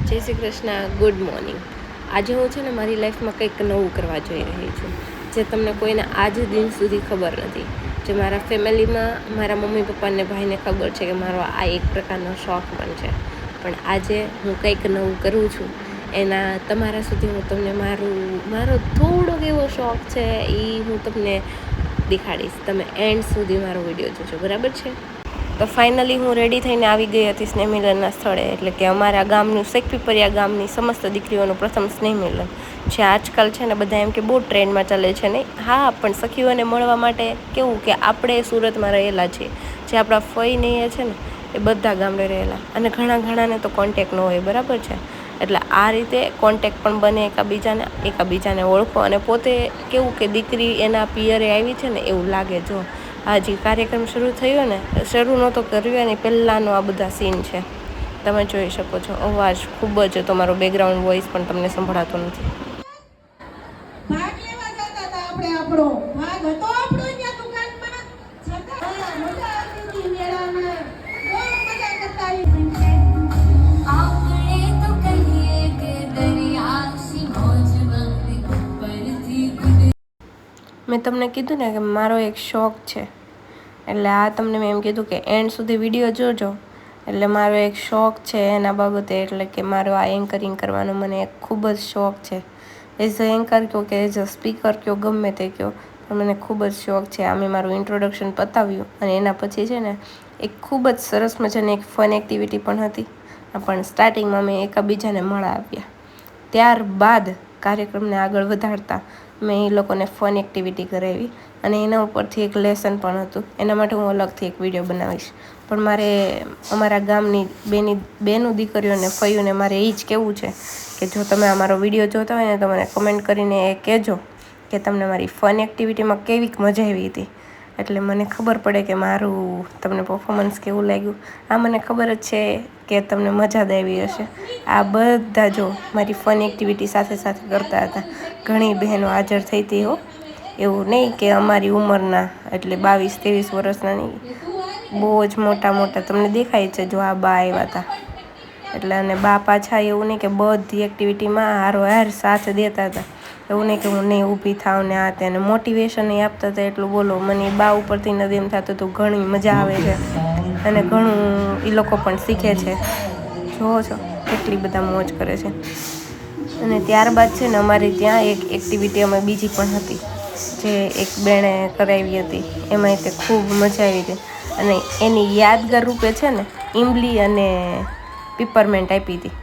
જય Shri Krishna. Good morning. આજે હું છે ને મારી લાઈફમાં કંઈક નવું કરવા જઈ રહી છું, જે તમને કોઈને આજ દિન સુધી ખબર નથી. જે મારા ફેમિલીમાં મારા મમ્મી પપ્પાને ભાઈને ખબર છે કે મારો આ એક પ્રકારનો શોખ પણ છે, પણ આજે હું કંઈક નવું કરું છું. એના તમારા સુધી હું તમને મારો થોડોક એવો શોખ છે એ હું તમને દેખાડીશ. તમે એન્ડ સુધી મારો વિડીયો જોજો, બરાબર છે? તો ફાઇનલી હું રેડી થઈને આવી ગઈ હતી સ્નેહ મિલનના સ્થળે, એટલે કે અમારા ગામનું શેખપીપરિયા ગામની સમસ્ત દીકરીઓનું પ્રથમ સ્નેહ મિલન જે આજકાલ છે ને બધા એમ કે બહુ ટ્રેન્ડમાં ચાલે છે નહીં. હા, પણ સખીઓને મળવા માટે કેવું કે આપણે સુરતમાં રહેલા છીએ, જે આપણા ફઈ ને એ છે ને એ બધા ગામડે રહેલા, અને ઘણાને તો કોન્ટેક ન હોય, બરાબર છે? એટલે આ રીતે કોન્ટેક પણ બને એકાબીજાને ઓળખો, અને પોતે કેવું કે દીકરી એના પિયરે આવી છે ને એવું લાગે. જો હજી કાર્યક્રમ શરૂ નહોતો કર્યો અને પહેલાંનો આ બધા સીન છે, તમે જોઈ શકો છો. અવાજ ખૂબ જ, તમારો બેકગ્રાઉન્ડ વોઇસ પણ તમને સંભળાતો નથી. ભાગ લેવા જતા હતા આપણે, આપણો ભાગ હતો આપણો ત્યાં દુકાનમાં, છતાં મજા આવતી હતી મેળામાં, બહુ મજા કરતા આપણે તો કહીએ કે દરિયાસી મોજ વંગ પરથી. મેં તમને કીધું ને કે મારો એક શોખ છે, એટલે આ તમને મેં એમ કીધું કે એન્ડ સુધી વિડીયો જોજો. એટલે મારો એક શોખ છે એના બાબતે, એટલે કે મારો આ એન્કરિંગ કરવાનો મને ખૂબ જ શોખ છે. એઝ અ એન્કર કહો કે એઝ અ સ્પીકર કહો, ગમે તે કહો, પણ મને ખૂબ જ શોખ છે. આ મેં મારું ઇન્ટ્રોડક્શન પતાવ્યું અને એના પછી છે ને એક ખૂબ જ સરસ મજાની એક ફન એક્ટિવિટી પણ હતી. પણ સ્ટાર્ટિંગમાં મેં એકબીજાને મળા આપ્યા, ત્યારબાદ કાર્યક્રમને આગળ વધારતા મેં એ લોકોને ફન એક્ટિવિટી કરાવી, અને એના ઉપરથી એક લેસન પણ હતું. એના માટે હું અલગથી એક વિડીયો બનાવીશ. પણ મારે અમારા ગામની બેનું દીકરીઓને ફઈઓને મારે એ જ કહેવું છે કે જો તમે અમારો વિડીયો જોતા હોય ને તો મને કમેન્ટ કરીને એ કહેજો કે તમને મારી ફન એક્ટિવિટીમાં કેવીક મજા આવી હતી, એટલે મને ખબર પડે કે મારું તમને પરફોર્મન્સ કેવું લાગ્યું. આ મને ખબર જ છે કે તમને મજા જ આવી હશે. આ બધા જો મારી ફન એક્ટિવિટી સાથે કરતા હતા. ઘણી બહેનો હાજર થઈ હતી હો, એવું નહીં કે અમારી ઉંમરના, એટલે 22-23 વર્ષના નહીં, બહુ જ મોટા તમને દેખાય છે. જો આ બા આવ્યા હતા, એટલે અને બા પાછા એવું નહીં કે બધી એક્ટિવિટીમાં હારોહાર સાથ દેતા હતા. એવું નહીં કે હું નહીં ઊભી થાવ ને આ તેને મોટિવેશન એ આપતા હતા. એટલું બોલો, મને બા ઉપરથી નથી એમ થતું હતું ઘણી મજા આવે છે, અને ઘણું એ લોકો પણ શીખે છે. જોવો છો કેટલી બધા મોજ કરે છે. અને ત્યારબાદ છે ને અમારી ત્યાં એક એક્ટિવિટી અમે બીજી પણ હતી, જે એક બેણે કરાવી હતી. એમાં તે ખૂબ મજા આવી હતી, અને એની યાદગાર રૂપે છે ને ઇમલી અને પીપરમેન્ટ આપી હતી.